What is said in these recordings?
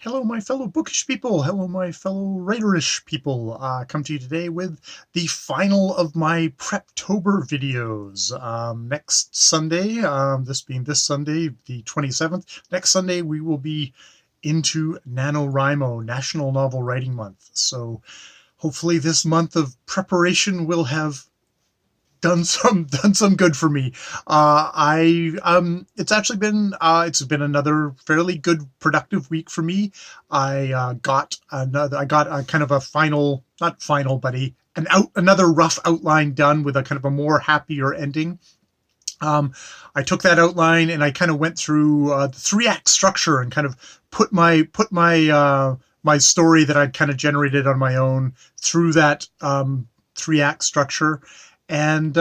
Hello, my fellow bookish people. Hello, my fellow writerish people. Come to you today with the final of my PREPtober videos. Next Sunday, this being this Sunday, the 27th, next Sunday we will be into NaNoWriMo, National Novel Writing Month. So hopefully this month of preparation will have done some good for me. I It's actually been it's been another fairly good productive week for me. I got a kind of a final, not final, but another rough outline done with a kind of a more happier ending. I took that outline and I kind of went through the three-act structure and kind of put my my story that I'd kind of generated on my own through that three-act structure. And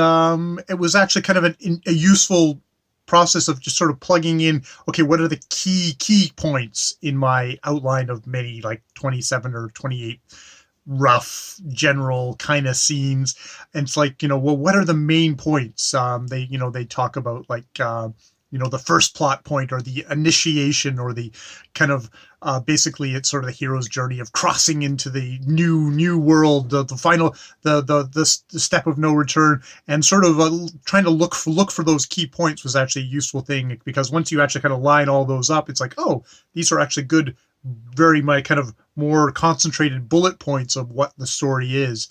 it was actually kind of a useful process of just sort of plugging in, okay, what are the key points in my outline of many, like 27 or 28 rough general kind of scenes. And it's like, well, what are the main points? They talk about like, the first plot point or the initiation or the kind of basically it's sort of the hero's journey of crossing into the new world, the final, the step of no return, and sort of trying to look for those key points was actually a useful thing, because once you actually kind of line all those up, it's like, oh, these are actually good, very my kind of more concentrated bullet points of what the story is.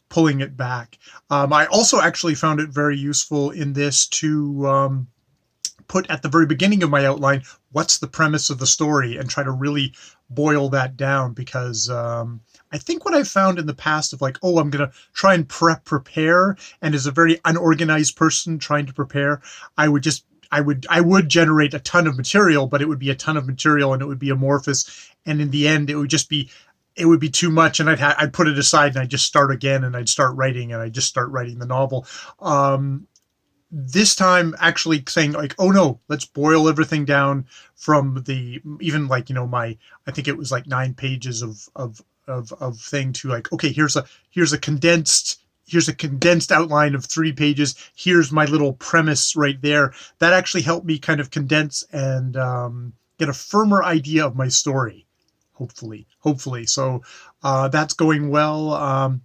Pulling it back. I also actually found it very useful in this to put at the very beginning of my outline, what's the premise of the story, and try to really boil that down, because I think what I've found in the past of like, oh, I'm going to try and prepare, and as a very unorganized person trying to prepare, I would generate a ton of material, but it would be a ton of material and it would be amorphous, and in the end it would be too much, and I'd put it aside and I'd just start again, and I'd start writing the novel. This time actually saying like, oh no, let's boil everything down from the, even like, I think it was like 9 pages of thing to like, okay, here's a condensed outline of 3 pages. Here's my little premise right there. That actually helped me kind of condense and get a firmer idea of my story. Hopefully. So that's going well.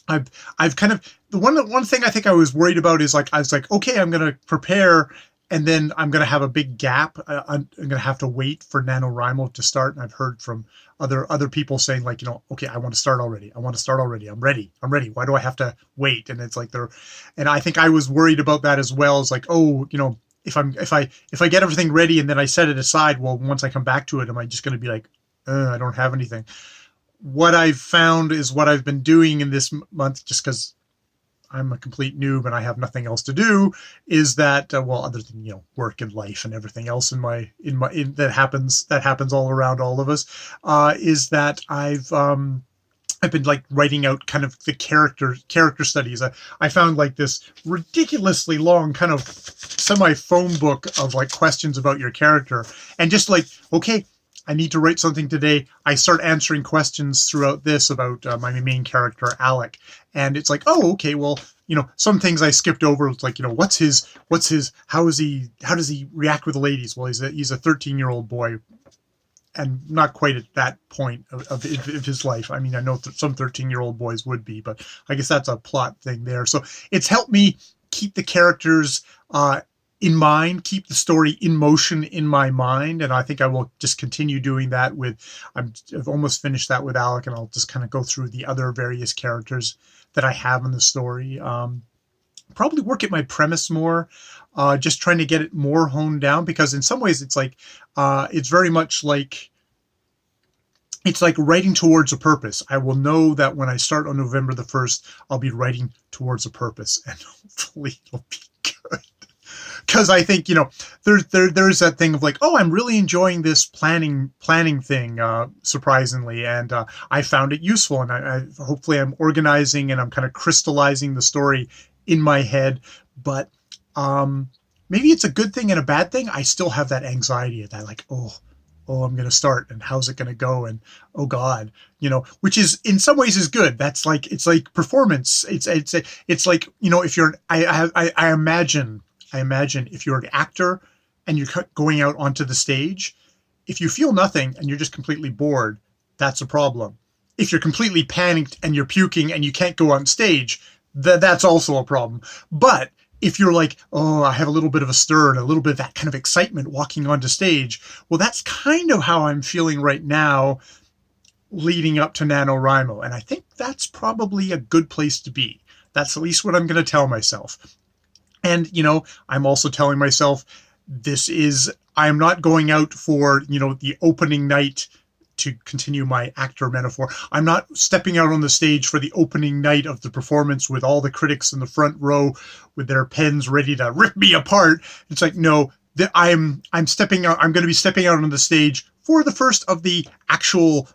I've kind of, the one thing I think I was worried about is like, I was like, okay, I'm going to prepare, and then I'm going to have a big gap. I'm going to have to wait for NaNoWriMo to start. And I've heard from other people saying like, okay, I want to start already. I'm ready. Why do I have to wait? And it's like and I think I was worried about that as well. It's like, oh, if I get everything ready and then I set it aside, well, once I come back to it, am I just going to be like, I don't have anything? What I've found is what I've been doing in this month, just because I'm a complete noob and I have nothing else to do, is that well, other than work and life and everything else that happens all around all of us, is that I've been like writing out kind of the character studies. I found like this ridiculously long kind of semi phone book of like questions about your character, and just like, okay, I need to write something today. I start answering questions throughout this about my main character, Alec. And it's like, oh, okay, well, some things I skipped over. It's like, how does he react with the ladies? Well, he's a 13-year-old boy, and not quite at that point of his life. I mean, I know some 13-year-old boys would be, but I guess that's a plot thing there. So it's helped me keep the characters in mind, keep the story in motion in my mind, and I think I will just continue doing that with. I've almost finished that with Alec, and I'll just kind of go through the other various characters that I have in the story. Probably work at my premise more, just trying to get it more honed down, because in some ways it's like it's very much like. It's like writing towards a purpose. I will know that when I start on November the 1st, I'll be writing towards a purpose, and hopefully it'll be good. Because I think, there's that thing of like, oh, I'm really enjoying this planning thing, surprisingly, and I found it useful, and I hopefully I'm organizing and I'm kind of crystallizing the story in my head. But maybe it's a good thing and a bad thing. I still have that anxiety that like, oh, I'm going to start, and how's it going to go, and oh God, which is in some ways is good. That's like, it's like performance. It's like, if you're I imagine if you're an actor and you're going out onto the stage, If you feel nothing and you're just completely bored, that's a problem. If you're completely panicked and you're puking and you can't go on stage, that's also a problem. But if you're like, oh, I have a little bit of a stir and a little bit of that kind of excitement walking onto stage, well, that's kind of how I'm feeling right now leading up to Nanowrimo. And I think that's probably a good place to be. That's at least what I'm going to tell myself. And, I'm also telling myself I'm not going out for, the opening night, to continue my actor metaphor. I'm not stepping out on the stage for the opening night of the performance with all the critics in the front row with their pens ready to rip me apart. It's like, no, I'm stepping out. I'm going to be stepping out on the stage for the first of the actual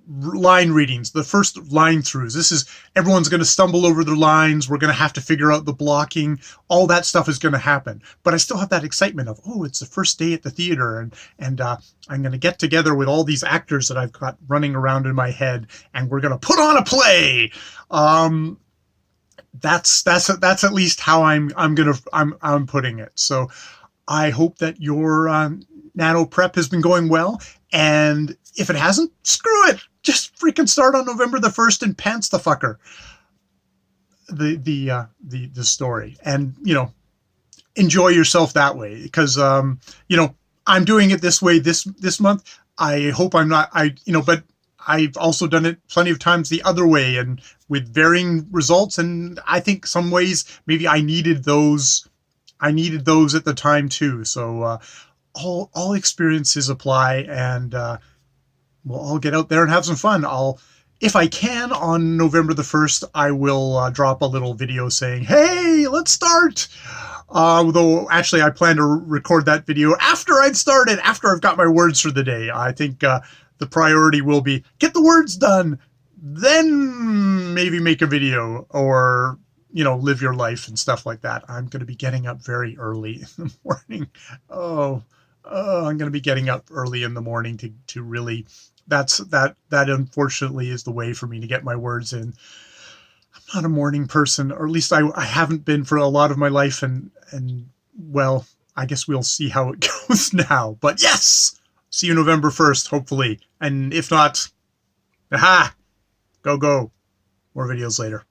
line readings, the first line throughs. Everyone's going to stumble over their lines. We're going to have to figure out the blocking. All that stuff is going to happen. But I still have that excitement of, oh, it's the first day at the theater, and I'm going to get together with all these actors that I've got running around in my head, and we're going to put on a play. That's at least how I'm putting it. So I hope that your nano prep has been going well. And if it hasn't, screw it. Just freaking start on November the 1st and pants the fucker. The story. And, enjoy yourself that way. Because, I'm doing it this way this month. I hope I'm not, but I've also done it plenty of times the other way and with varying results. And I think some ways maybe I needed those at the time too. So, all experiences apply, and we'll all get out there and have some fun. If I can, on November the 1st, I will drop a little video saying, hey, let's start. Though actually I plan to record that video after I've started, after I've got my words for the day. I think the priority will be get the words done, then maybe make a video or live your life and stuff like that. I'm going to be getting up very early in the morning. I'm going to be getting up early in the morning to really, that unfortunately is the way for me to get my words in. I'm not a morning person, or at least I haven't been for a lot of my life. And well, I guess we'll see how it goes now, but yes, see you November 1st, hopefully. And if not, go, more videos later.